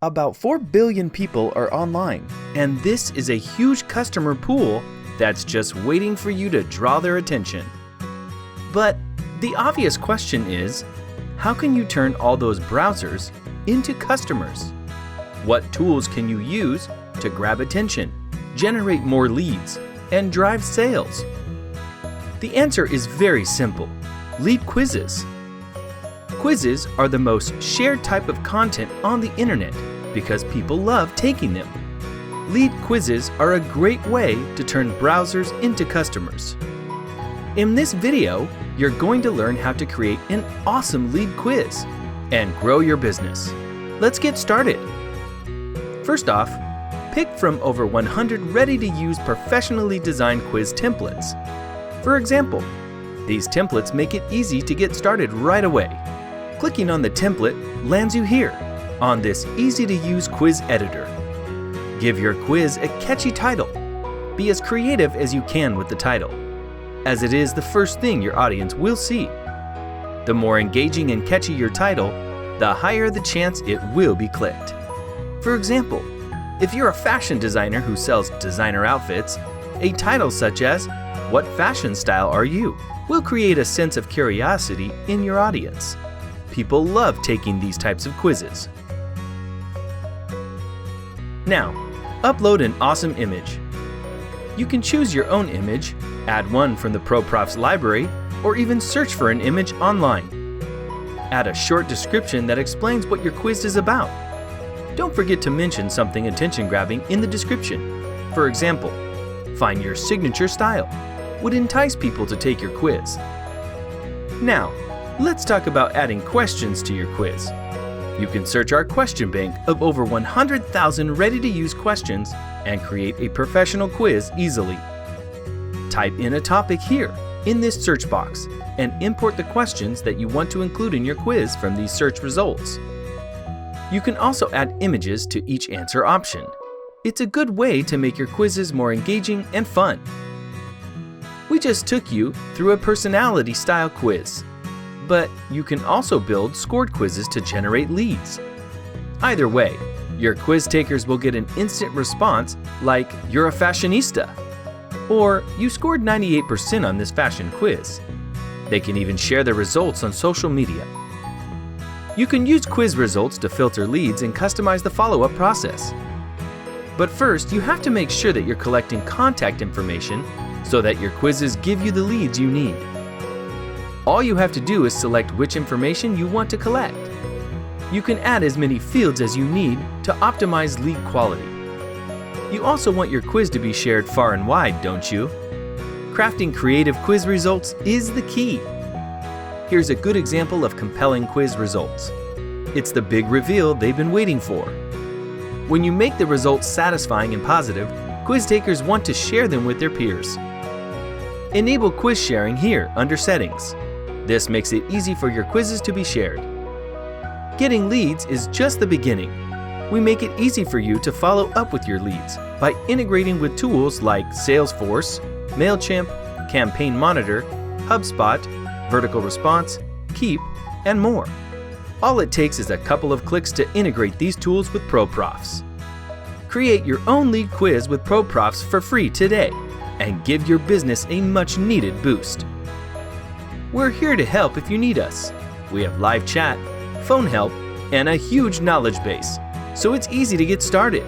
About 4 billion people are online, and this is a huge customer pool that's just waiting for you to draw their attention. But the obvious question is, how can you turn all those browsers into customers? What tools can you use to grab attention, generate more leads, and drive sales? The answer is very simple: lead quizzes. Quizzes are the most shared type of content on the internet because people love taking them. Lead quizzes are a great way to turn browsers into customers. In this video, you're going to learn how to create an awesome lead quiz and grow your business. Let's get started. First off, pick from over 100 ready-to-use professionally designed quiz templates. For example, these templates make it easy to get started right away. Clicking on the template lands you here on this easy-to-use quiz editor. Give your quiz a catchy title. Be as creative as you can with the title, as it is the first thing your audience will see. The more engaging and catchy your title, the higher the chance it will be clicked. For example, if you're a fashion designer who sells designer outfits, a title such as "What fashion style are you?" will create a sense of curiosity in your audience. People love taking these types of quizzes. Now, upload an awesome image. You can choose your own image, add one from the ProProf's library, or even search for an image online. Add a short description that explains what your quiz is about. Don't forget to mention something attention-grabbing in the description. For example, find your signature style would entice people to take your quiz. Now, let's talk about adding questions to your quiz. You can search our question bank of over 100,000 ready-to-use questions and create a professional quiz easily. Type in a topic here in this search box and import the questions that you want to include in your quiz from these search results. You can also add images to each answer option. It's a good way to make your quizzes more engaging and fun. We just took you through a personality style quiz, but you can also build scored quizzes to generate leads. Either way, your quiz takers will get an instant response like "You're a fashionista," or "You scored 98% on this fashion quiz." They can even share their results on social media. You can use quiz results to filter leads and customize the follow-up process. But first, you have to make sure that you're collecting contact information so that your quizzes give you the leads you need. All you have to do is select which information you want to collect. You can add as many fields as you need to optimize lead quality. You also want your quiz to be shared far and wide, don't you? Crafting creative quiz results is the key. Here's a good example of compelling quiz results. It's the big reveal they've been waiting for. When you make the results satisfying and positive, quiz takers want to share them with their peers. Enable quiz sharing here under Settings. This makes it easy for your quizzes to be shared. Getting leads is just the beginning. We make it easy for you to follow up with your leads by integrating with tools like Salesforce, MailChimp, Campaign Monitor, HubSpot, Vertical Response, Keep, and more. All it takes is a couple of clicks to integrate these tools with ProProfs. Create your own lead quiz with ProProfs for free today and give your business a much-needed boost. We're here to help if you need us. We have live chat, phone help, and a huge knowledge base, so it's easy to get started.